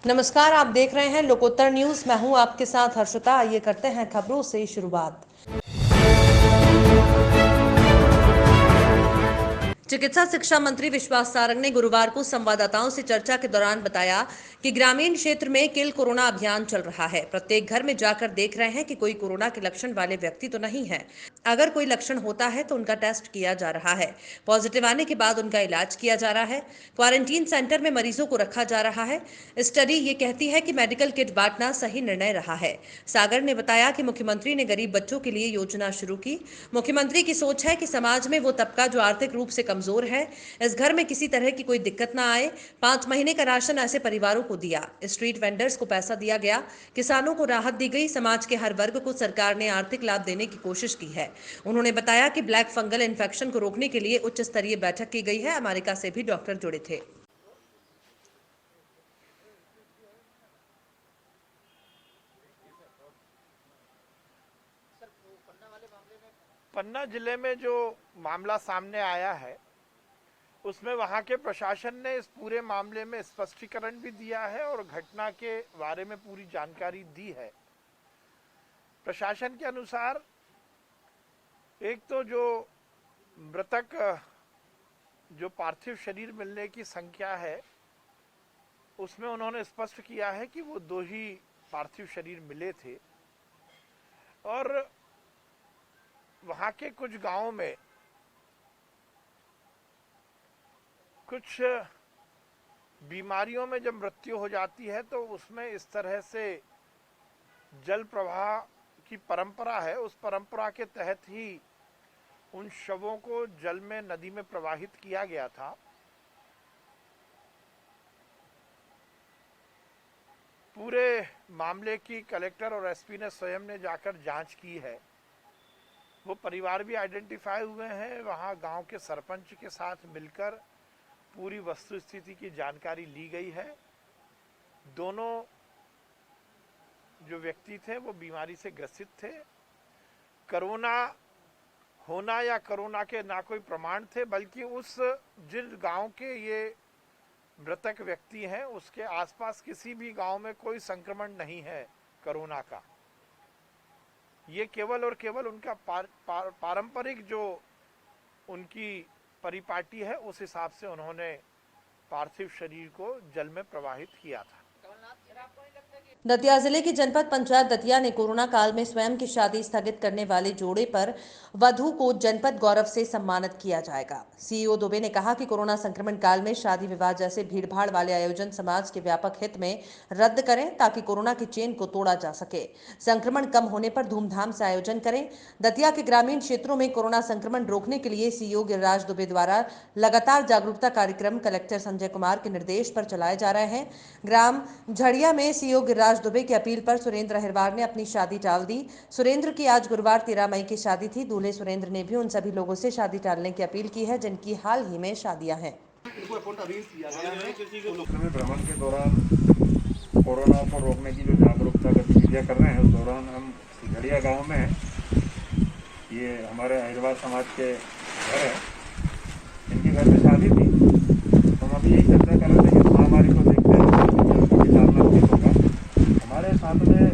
नमस्कार, आप देख रहे हैं लोकोत्तर न्यूज। मैं हूं आपके साथ हर्षिता। आइए करते हैं खबरों से शुरुआत। चिकित्सा शिक्षा मंत्री विश्वास सारंग ने गुरुवार को संवाददाताओं से चर्चा के दौरान बताया कि ग्रामीण क्षेत्र में किल कोरोना अभियान चल रहा है। प्रत्येक घर में जाकर देख रहे हैं कि कोई कोरोना के लक्षण वाले व्यक्ति तो नहीं है। अगर कोई लक्षण होता है तो उनका टेस्ट किया जा रहा है। पॉजिटिव आने के बाद उनका इलाज किया जा रहा है। क्वारंटीन सेंटर में मरीजों को रखा जा रहा है। स्टडी ये कहती है कि मेडिकल किट बांटना सही निर्णय रहा है। सागर ने बताया कि मुख्यमंत्री ने गरीब बच्चों के लिए योजना शुरू की। मुख्यमंत्री की सोच है कि समाज में वो तबका जो आर्थिक रूप से कमजोर है, इस घर में किसी तरह की कोई दिक्कत ना आए। 5 महीने का राशन ऐसे परिवारों को दिया। स्ट्रीट वेंडर्स को पैसा दिया गया। किसानों को राहत दी गई। समाज के हर वर्ग को सरकार ने आर्थिक लाभ देने की कोशिश की है। उन्होंने बताया कि ब्लैक फंगल इन्फेक्शन को रोकने के लिए उच्च स्तरीय बैठक की गई है। अमेरिका से भी डॉक्टर जुड़े थे। पन्ना जिले में जो मामला सामने आया है उसमें वहां के प्रशासन ने इस पूरे मामले में स्पष्टीकरण भी दिया है और घटना के बारे में पूरी जानकारी दी है। प्रशासन के अनुसार एक तो जो मृतक जो पार्थिव शरीर मिलने की संख्या है उसमें उन्होंने स्पष्ट किया है कि वो 2 ही पार्थिव शरीर मिले थे और वहां के कुछ गांवों में कुछ बीमारियों में जब मृत्यु हो जाती है तो उसमें इस तरह से जल प्रवाह की परंपरा है। उस परंपरा के तहत ही उन शवों को जल में नदी में प्रवाहित किया गया था। पूरे मामले की कलेक्टर और एसपी ने स्वयं ने जाकर जांच की है। वो परिवार भी आइडेंटिफाई हुए हैं। वहाँ गांव के सरपंच के साथ मिलकर पूरी वस्तुस्थिति की जानकारी ली गई है। दोनों जो व्यक्ति थे वो बीमारी से ग्रसित थे। कोरोना होना या कोरोना के ना कोई प्रमाण थे, बल्कि उस जिन गांव के ये मृतक व्यक्ति हैं उसके आसपास किसी भी गांव में कोई संक्रमण नहीं है कोरोना का। ये केवल और केवल उनका पारंपरिक जो उनकी परिपाटी है उस हिसाब से उन्होंने पार्थिव शरीर को जल में प्रवाहित किया था। दतिया जिले की जनपद पंचायत दतिया ने कोरोना काल में स्वयं की शादी स्थगित करने वाले जोड़े पर वधु को जनपद गौरव से सम्मानित किया जाएगा। सीईओ दुबे ने कहा कि कोरोना संक्रमण काल में शादी विवाह जैसे भीड़भाड़ वाले आयोजन समाज के व्यापक हित में रद्द करें ताकि कोरोना की चेन को तोड़ा जा सके। संक्रमण कम होने पर धूमधाम से आयोजन करें। दतिया के ग्रामीण क्षेत्रों में कोरोना संक्रमण रोकने के लिए सीईओ गिरिराज दुबे द्वारा लगातार जागरूकता कार्यक्रम कलेक्टर संजय कुमार के निर्देश पर चलाए जा रहे हैं। ग्राम झड़िया में सीईओ गिरिराज दुबे की अपील पर सुरेंद्र अहिरवार ने अपनी शादी टाल दी। सुरेंद्र की आज गुरुवार 13 मई की शादी थी। दूल्हे सुरेंद्र ने भी उन सभी लोगों से शादी टालने की अपील की है जिनकी हाल ही में शादियां हैं। भ्रमण के दौरान कोरोना को रोकने की जो जागरूकता गतिविधियां कर रहे हैं उस दौरान हम झड़िया गांव में हैं। ये हमारे अहिरवार समाज के घर है, इनके घर में शादी थी। तो हम अभी यही चर्चा कर रहे थे कि महामारी को देखते हुए हमारे साथ में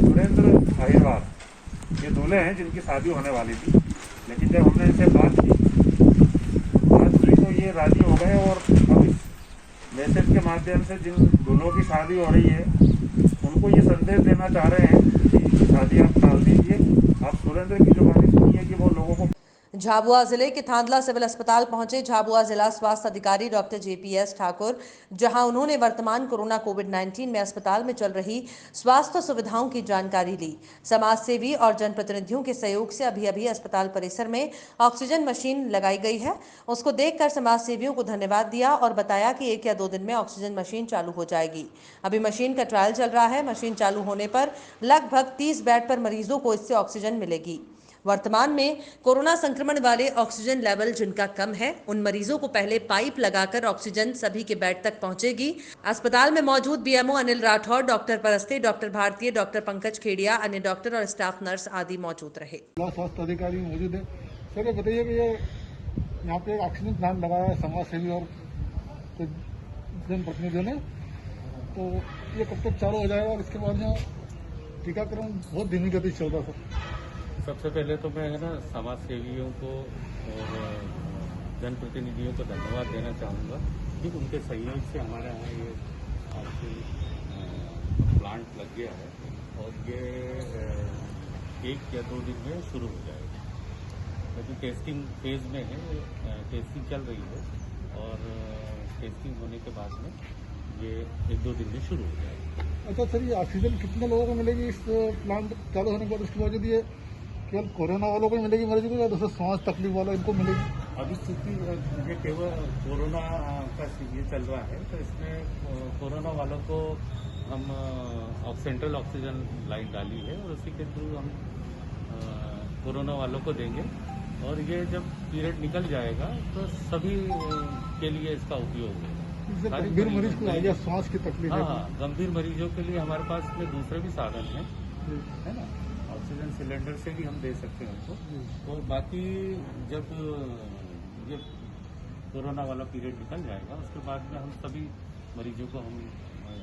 सुरेंद्र अहिरवार ये दूल्हे हैं जिनकी शादी होने वाली थी, लेकिन जब हमने इनसे बात की तो ये राजी हो गए और अब इस मैसेज के माध्यम से जिन दूल्हों की शादी हो रही है उनको ये संदेश देना चाह रहे हैं कि शादी आप टाल दीजिए। आप सुरेंद्र की जो बातें सुनी है कि वो लोगों को झाबुआ जिले के थांदला सिविल अस्पताल पहुंचे झाबुआ जिला स्वास्थ्य अधिकारी डॉक्टर जेपीएस ठाकुर, जहां उन्होंने वर्तमान कोरोना कोविड-19 में अस्पताल में चल रही स्वास्थ्य सुविधाओं की जानकारी ली। समाज सेवी और जनप्रतिनिधियों के सहयोग से अभी अस्पताल परिसर में ऑक्सीजन मशीन लगाई गई है। उसको देखकर समाज सेवियों को धन्यवाद दिया और बताया कि 1 या 2 दिन में ऑक्सीजन मशीन चालू हो जाएगी। अभी मशीन का ट्रायल चल रहा है। मशीन चालू होने पर लगभग 30 बेड पर मरीजों को इससे ऑक्सीजन मिलेगी। वर्तमान में कोरोना संक्रमण वाले ऑक्सीजन लेवल जिनका कम है उन मरीजों को पहले पाइप लगाकर ऑक्सीजन सभी के बेड तक पहुंचेगी। अस्पताल में मौजूद BMO Anil Rathore, doctor Paraste, doctor भारतीय, डॉक्टर पंकज खेड़िया, अन्य डॉक्टर और स्टाफ नर्स आदि मौजूद रहे। स्वास्थ्य अधिकारी मौजूद है। सर ये बताइए कि ये यहाँ पे ऑक्सीजन प्लांट लगाया है समाज सेवी और तो जनप्रतिनिधियों ने। तो ये कब तक चालू हो जाएगा और इसके बाद यहाँ टीकाकरण बहुत धीमी गति से चल रहा था। सबसे पहले तो मैं समाज सेवियों को और जनप्रतिनिधियों को धन्यवाद देना चाहूँगा कि उनके सहयोग से हमारे यहाँ ये आपकी प्लांट लग गया है और ये 1 या 2 दिन में शुरू हो जाएगा। क्योंकि टेस्टिंग फेज में है, टेस्टिंग चल रही है और टेस्टिंग होने के बाद में ये 1-2 दिन में शुरू हो जाएगा। अच्छा सर, ये ऑक्सीजन कितने लोगों को मिलेगी इस प्लांट चालू होने के बाद? उसके बाद ये केवल कोरोना वालों को मिलेगी मरीज को या दूसरे सांस तकलीफ वालों इनको मिलेगी? अभी चूंकि ये केवल कोरोना का ये चल रहा है तो इसमें कोरोना वालों को हम सेंट्रल ऑक्सीजन लाइन डाली है और उसी के थ्रू हम कोरोना वालों को देंगे और ये जब पीरियड निकल जाएगा तो सभी के लिए इसका उपयोग होगा। गंभीर मरीज को आएगा सांस की तकलीफ? हाँ, गंभीर मरीजों के लिए हमारे पास में दूसरे भी साधन हैं, है ना। ऑक्सीजन सिलेंडर से भी हम दे सकते हैं उनको। और बाकी जब ये कोरोना वाला पीरियड निकल जाएगा उसके बाद में हम सभी मरीजों को हम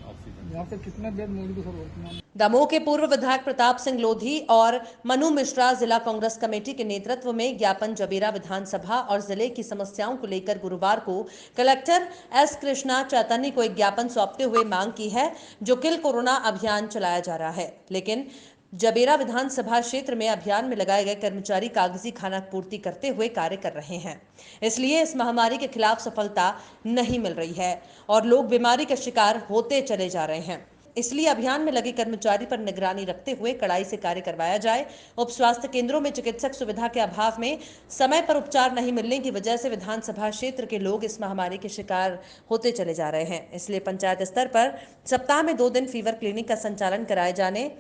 ऑक्सीजन। यहाँ पे कितना बेड मौजूद है सर वर्तमान? दमोह के पूर्व विधायक प्रताप सिंह लोधी और मनु मिश्रा जिला कांग्रेस कमेटी के नेतृत्व में ज्ञापन जबेरा विधानसभा और जिले की समस्याओं को लेकर गुरुवार को कलेक्टर एस कृष्णा चैतन्य को एक ज्ञापन सौंपते हुए मांग की है, जो किल कोरोना अभियान चलाया जा रहा है। लेकिन जबेरा विधानसभा क्षेत्र में अभियान में लगाए गए कर्मचारी कागजी खाना पूर्ति करते हुए कार्य कर रहे हैं, इसलिए इस महामारी के खिलाफ सफलता नहीं मिल रही है और लोग बीमारी का शिकार होते चले जा रहे हैं। इसलिए अभियान में लगे कर्मचारी पर निगरानी रखते हुए कड़ाई से कार्य करवाया जाए। उप स्वास्थ्य केंद्रों में चिकित्सक सुविधा के अभाव में समय पर उपचार नहीं मिलने की वजह से विधानसभा क्षेत्र के लोग इस महामारी के शिकार होते चले जा रहे हैं। इसलिए पंचायत स्तर पर सप्ताह में 2 दिन फीवर क्लिनिक का संचालन कराए जाने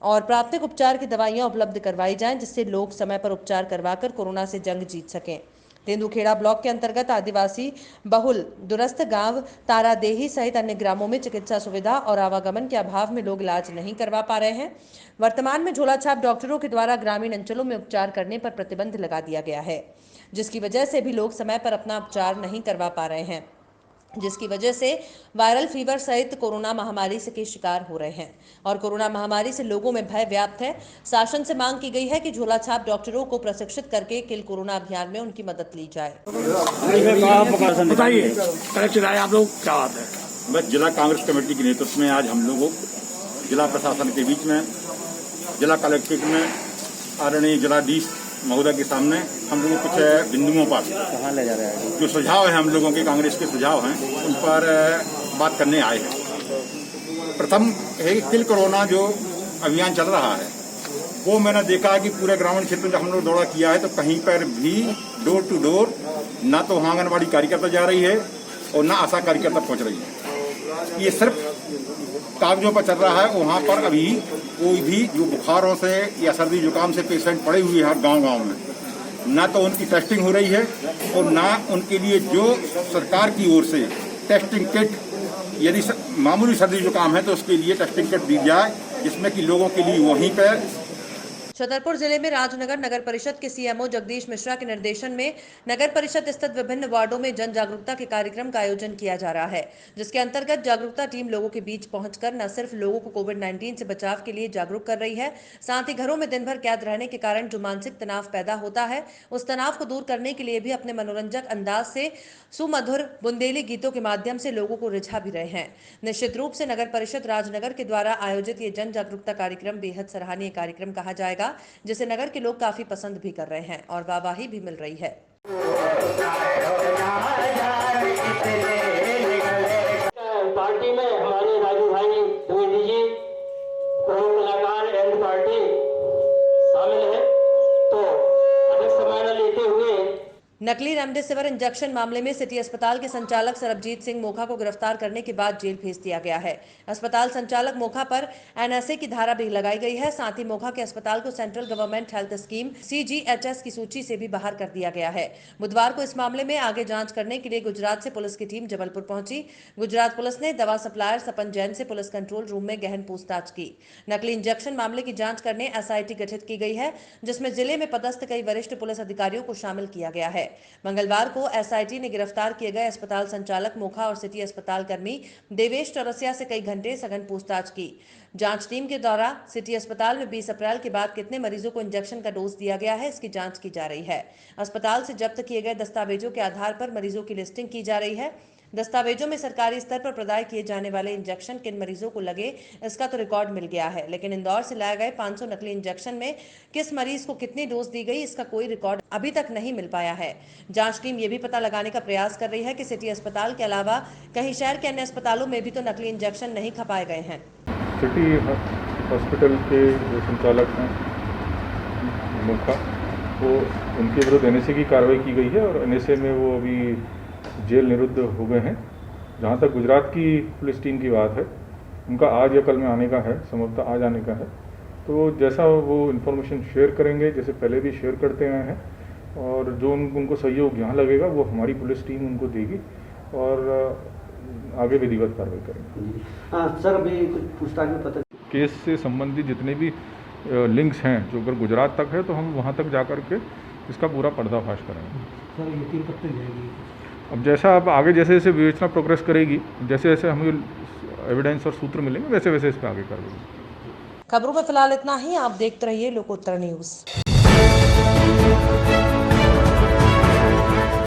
और प्राथमिक उपचार की दवाइयां उपलब्ध करवाई जाएं, जिससे लोग समय पर उपचार करवाकर कोरोना से जंग जीत सकें। तेंदुखेड़ा ब्लॉक के अंतर्गत आदिवासी बहुल दूरस्थ गांव तारादेही सहित अन्य ग्रामों में चिकित्सा सुविधा और आवागमन के अभाव में लोग इलाज नहीं करवा पा रहे हैं। वर्तमान में झोलाछाप डॉक्टरों के द्वारा ग्रामीण अंचलों में उपचार करने पर प्रतिबंध लगा दिया गया है, जिसकी वजह से भी लोग समय पर अपना उपचार नहीं करवा पा रहे हैं, जिसकी वजह से वायरल फीवर सहित कोरोना महामारी से के शिकार हो रहे हैं और कोरोना महामारी से लोगों में भय व्याप्त है। शासन से मांग की गई है कि झोलाछाप डॉक्टरों को प्रशिक्षित करके किल कोरोना अभियान में उनकी मदद ली जाए। बताइए कलेक्टर आए आप लोग, क्या बात है? बस जिला कांग्रेस कमेटी के नेतृत्व में आज हम लोगों जिला प्रशासन के बीच में जिला कलेक्ट्रेट में आदरणीय जिलाधीश महोदय के सामने हम लोग कुछ बिंदुओं पर कहाँ ले जा रहे हैं जो सुझाव है हम लोगों के कांग्रेस के सुझाव हैं उन पर बात करने आए हैं। प्रथम है कि किल कोरोना जो अभियान चल रहा है वो मैंने देखा है कि पूरे ग्रामीण क्षेत्र में जब हम लोग दौरा किया है तो कहीं पर भी डोर टू डोर ना तो वहाँ आंगनबाड़ी कार्यकर्ता जा रही है और ना आशा कार्यकर्ता पहुँच रही है। ये सिर्फ कागजों पर चल रहा है। वहाँ पर अभी कोई भी जो बुखारों से या सर्दी जुकाम से पेशेंट पड़े हुए हैं गांव-गांव में, ना तो उनकी टेस्टिंग हो रही है और ना उनके लिए जो सरकार की ओर से टेस्टिंग किट, यदि मामूली सर्दी जुकाम है तो उसके लिए टेस्टिंग किट दी जाए, जिसमें कि लोगों के लिए वहीं पर। छतरपुर जिले में राजनगर नगर परिषद के सीएमओ जगदीश मिश्रा के निर्देशन में नगर परिषद स्थित विभिन्न वार्डों में जन जागरूकता के कार्यक्रम का आयोजन किया जा रहा है, जिसके अंतर्गत जागरूकता टीम लोगों के बीच पहुंचकर न सिर्फ लोगों को कोविड-19 से बचाव के लिए जागरूक कर रही है, साथ ही घरों में दिन भर कैद रहने के कारण जो मानसिक तनाव पैदा होता है उस तनाव को दूर करने के लिए भी अपने मनोरंजक अंदाज से सुमधुर बुंदेली गीतों के माध्यम से लोगों को रिझा भी रहे हैं। निश्चित रूप से नगर परिषद राजनगर के द्वारा आयोजित ये जन जागरूकता कार्यक्रम बेहद सराहनीय कार्यक्रम कहा जाएगा, जिसे नगर के लोग काफी पसंद भी कर रहे हैं और वाहवाही भी मिल रही है। पार्टी में हमारे राजू भाई द्विवेदी जी प्रमुख कलाकार एंड पार्टी शामिल है, तो अधिक समय न लेते हुए नकली रेमडेसिविर इंजेक्शन मामले में सिटी अस्पताल के संचालक सरबजीत सिंह मोखा को गिरफ्तार करने के बाद जेल भेज दिया गया है। अस्पताल संचालक मोखा पर एनएसए की धारा भी लगाई गई है। साथ ही मोखा के अस्पताल को central government health scheme CGHS की सूची से भी बाहर कर दिया गया है। बुधवार को इस मामले में आगे जांच करने के लिए गुजरात से पुलिस की टीम जबलपुर पहुंची। गुजरात पुलिस ने दवा सप्लायर सपन जैन से पुलिस कंट्रोल रूम में गहन पूछताछ की। नकली इंजेक्शन मामले की जांच करने SIT गठित की गई है, जिसमें जिले में पदस्थ कई वरिष्ठ पुलिस अधिकारियों को शामिल किया गया है। मंगलवार को एसआईटी ने गिरफ्तार किए गए अस्पताल संचालक मोखा और सिटी अस्पताल कर्मी देवेश चौरसिया से कई घंटे सघन पूछताछ की। जांच टीम के द्वारा सिटी अस्पताल में 20 अप्रैल के बाद कितने मरीजों को इंजेक्शन का डोज दिया गया है, इसकी जांच की जा रही है। अस्पताल से जब्त किए गए दस्तावेजों के आधार पर मरीजों की लिस्टिंग की जा रही है। दस्तावेजों में सरकारी स्तर पर प्रदाय किए जाने वाले इंजेक्शन किन मरीजों को लगे, इसका तो रिकॉर्ड मिल गया है, लेकिन इंदौर से लाए गए 500 नकली इंजेक्शन में किस मरीज को कितनी डोज दी गई, इसका कोई रिकॉर्ड अभी तक नहीं मिल पाया है। जांच टीम ये भी पता लगाने का प्रयास कर रही है कि सिटी अस्पताल के अलावा कहीं शहर के अन्य अस्पतालों में भी तो नकली इंजेक्शन नहीं खपाए गए हैं। सिटी हॉस्पिटल के जो संचालक हैं मुखा, वो उनके विरुद्ध एनएसए की कार्रवाई की गई है और एनएसए में वो अभी जेल निरुद्ध हो गए हैं। जहाँ तक गुजरात की पुलिस टीम की बात है, उनका आज या कल में आने का है, संभवतः आज आने का है। तो जैसा वो इन्फॉर्मेशन शेयर करेंगे, जैसे पहले भी शेयर करते आए हैं, और जो उनको सहयोग यहाँ लगेगा वो हमारी पुलिस टीम उनको देगी और आगे विधिवत कार्रवाई करेंगे। सर अभी कुछ पूछताछ में पता केस से संबंधित जितने भी लिंक्स हैं, जो अगर गुजरात तक है तो हम वहाँ तक जा कर के इसका पूरा पर्दाफाश करेंगे। सर ये टीम कब तक जाएगी? अब जैसा अब आगे जैसे जैसे विवेचना प्रोग्रेस करेगी, जैसे जैसे हमें एविडेंस और सूत्र मिलेंगे, वैसे वैसे इस पर आगे कार्रवाई। खबरों में फिलहाल इतना ही। आप देखते रहिए लोकोत्तर न्यूज।